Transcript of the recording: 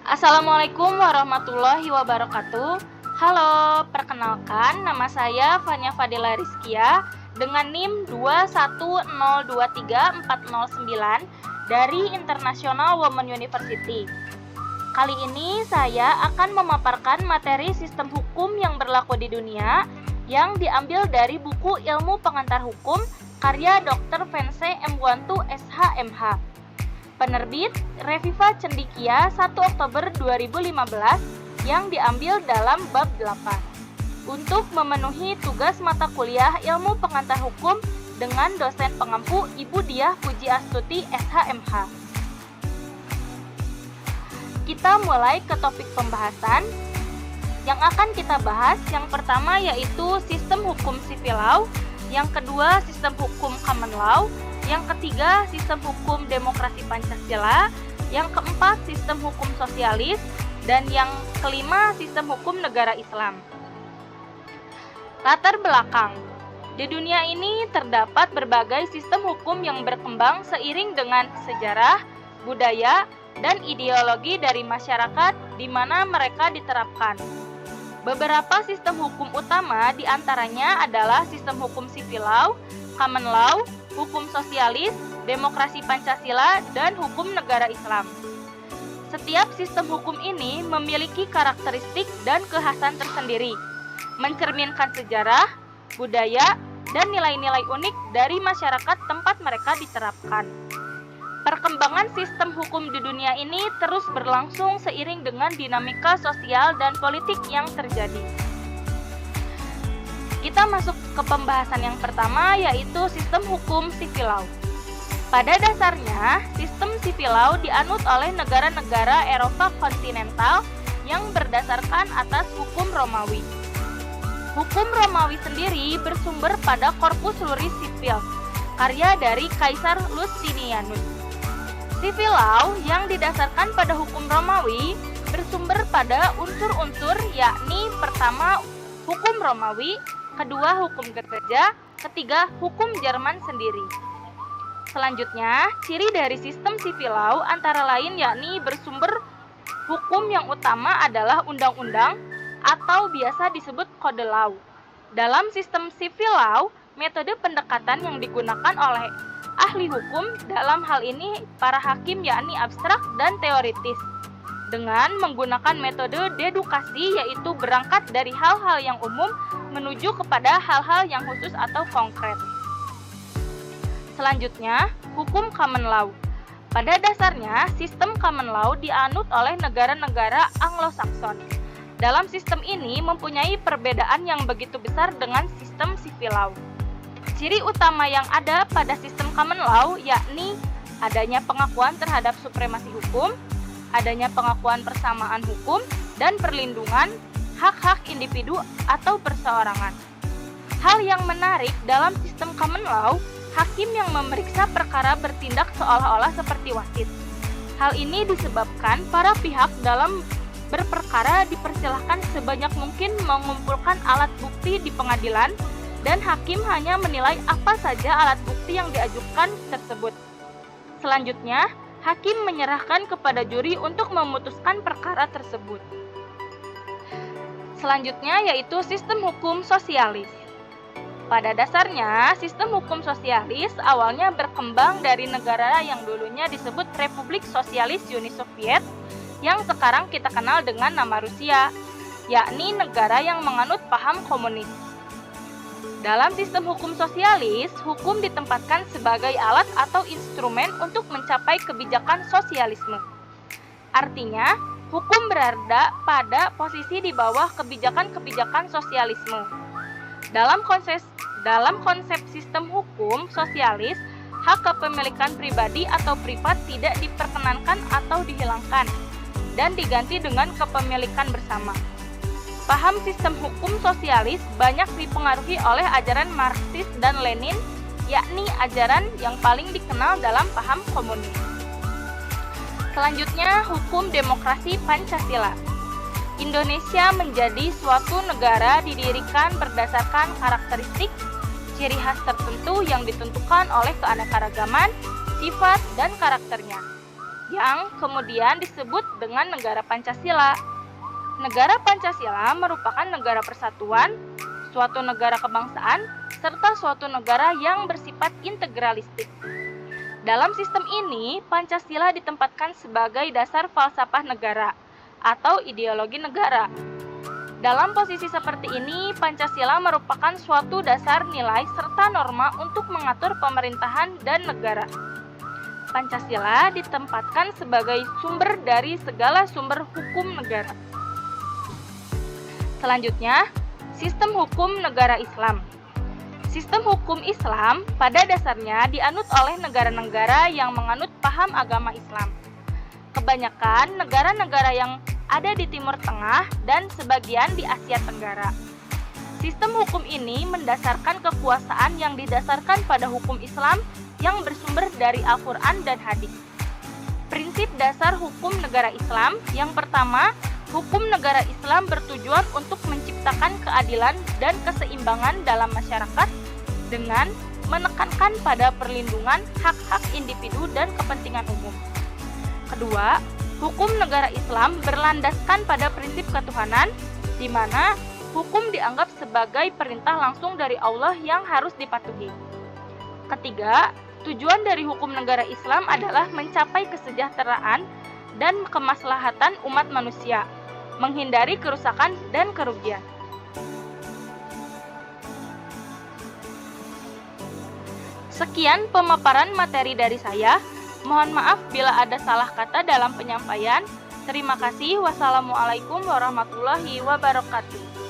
Assalamualaikum warahmatullahi wabarakatuh. Halo, perkenalkan nama saya Fanya Fadila Rizkia dengan NIM 210234009 dari International Women University. Kali ini saya akan memaparkan materi sistem hukum yang berlaku di dunia yang diambil dari buku Ilmu Pengantar Hukum karya Dr. Vence M. Wantu SH.MH. Penerbit Reviva Cendikia 1 Oktober 2015 yang diambil dalam bab 8 untuk memenuhi tugas mata kuliah Ilmu Pengantar Hukum dengan dosen pengampu Ibu Diah Pujiastuti SH.MH. Kita mulai ke topik pembahasan. Yang akan kita bahas yang pertama yaitu sistem hukum civil law, yang kedua sistem hukum common law, yang ketiga sistem hukum demokrasi Pancasila, yang keempat sistem hukum sosialis, dan yang kelima sistem hukum negara Islam. Latar belakang. Di dunia ini terdapat berbagai sistem hukum yang berkembang seiring dengan sejarah, budaya, dan ideologi dari masyarakat di mana mereka diterapkan. Beberapa sistem hukum utama diantaranya adalah sistem hukum civil law, common law, hukum sosialis, demokrasi Pancasila, dan hukum negara Islam. Setiap sistem hukum ini memiliki karakteristik dan kekhasan tersendiri, mencerminkan sejarah, budaya, dan nilai-nilai unik dari masyarakat tempat mereka diterapkan. Perkembangan sistem hukum di dunia ini terus berlangsung seiring dengan dinamika sosial dan politik yang terjadi. Kita masuk ke pembahasan yang pertama yaitu sistem hukum civil law. Pada dasarnya, sistem civil law dianut oleh negara-negara Eropa kontinental yang berdasarkan atas hukum Romawi. Hukum Romawi sendiri bersumber pada Corpus Juris Civilis, karya dari Kaisar Lusitanius. Civil law yang didasarkan pada hukum Romawi bersumber pada unsur-unsur yakni pertama hukum Romawi, kedua hukum gereja, ketiga hukum Jerman sendiri. Selanjutnya, ciri dari sistem civil law antara lain yakni bersumber hukum yang utama adalah undang-undang atau biasa disebut kode law. Dalam sistem civil law, metode pendekatan yang digunakan oleh ahli hukum dalam hal ini para hakim yakni abstrak dan teoritis dengan menggunakan metode dedukasi yaitu berangkat dari hal-hal yang umum menuju kepada hal-hal yang khusus atau konkret. Selanjutnya, hukum common law. Pada dasarnya, sistem common law dianut oleh negara-negara Anglo-Saxon. Dalam sistem ini mempunyai perbedaan yang begitu besar dengan sistem civil law. Ciri utama yang ada pada sistem common law yakni adanya pengakuan terhadap supremasi hukum, adanya pengakuan persamaan hukum, dan perlindungan hak-hak individu atau perseorangan. Hal yang menarik dalam sistem common law, hakim yang memeriksa perkara bertindak seolah-olah seperti wasit. Hal ini disebabkan para pihak dalam berperkara dipersilahkan sebanyak mungkin mengumpulkan alat bukti di pengadilan dan hakim hanya menilai apa saja alat bukti yang diajukan tersebut. Selanjutnya, hakim menyerahkan kepada juri untuk memutuskan perkara tersebut. Selanjutnya yaitu sistem hukum sosialis. Pada dasarnya, sistem hukum sosialis awalnya berkembang dari negara yang dulunya disebut Republik Sosialis Uni Soviet, yang sekarang kita kenal dengan nama Rusia, yakni negara yang menganut paham komunis. Dalam sistem hukum sosialis, hukum ditempatkan sebagai alat atau instrumen untuk mencapai kebijakan sosialisme. Artinya, hukum berada pada posisi di bawah kebijakan-kebijakan sosialisme. Dalam konsep sistem hukum sosialis, hak kepemilikan pribadi atau privat tidak diperkenankan atau dihilangkan dan diganti dengan kepemilikan bersama. Paham sistem hukum sosialis banyak dipengaruhi oleh ajaran Marxis dan Lenin, yakni ajaran yang paling dikenal dalam paham komunis. Selanjutnya, hukum demokrasi Pancasila. Indonesia menjadi suatu negara didirikan berdasarkan karakteristik, ciri khas tertentu yang ditentukan oleh keanekaragaman, sifat, dan karakternya. yang kemudian disebut dengan negara Pancasila. Negara Pancasila merupakan negara persatuan, suatu negara kebangsaan, serta suatu negara yang bersifat integralistik. Dalam sistem ini, Pancasila ditempatkan sebagai dasar falsafah negara atau ideologi negara. Dalam posisi seperti ini, Pancasila merupakan suatu dasar nilai serta norma untuk mengatur pemerintahan dan negara. Pancasila ditempatkan sebagai sumber dari segala sumber hukum negara. Selanjutnya, sistem hukum negara Islam. Sistem hukum Islam pada dasarnya dianut oleh negara-negara yang menganut paham agama Islam. Kebanyakan negara-negara yang ada di Timur Tengah dan sebagian di Asia Tenggara. Sistem hukum ini mendasarkan kekuasaan yang didasarkan pada hukum Islam yang bersumber dari Al-Quran dan Hadis. Prinsip dasar hukum negara Islam yang pertama, hukum negara Islam bertujuan untuk menciptakan keadilan dan keseimbangan dalam masyarakat dengan menekankan pada perlindungan hak-hak individu dan kepentingan umum. Kedua, hukum negara Islam berlandaskan pada prinsip ketuhanan, di mana hukum dianggap sebagai perintah langsung dari Allah yang harus dipatuhi. Ketiga, tujuan dari hukum negara Islam adalah mencapai kesejahteraan dan kemaslahatan umat manusia, menghindari kerusakan dan kerugian. Sekian pemaparan materi dari saya. Mohon maaf bila ada salah kata dalam penyampaian. Terima kasih. Wassalamualaikum warahmatullahi wabarakatuh.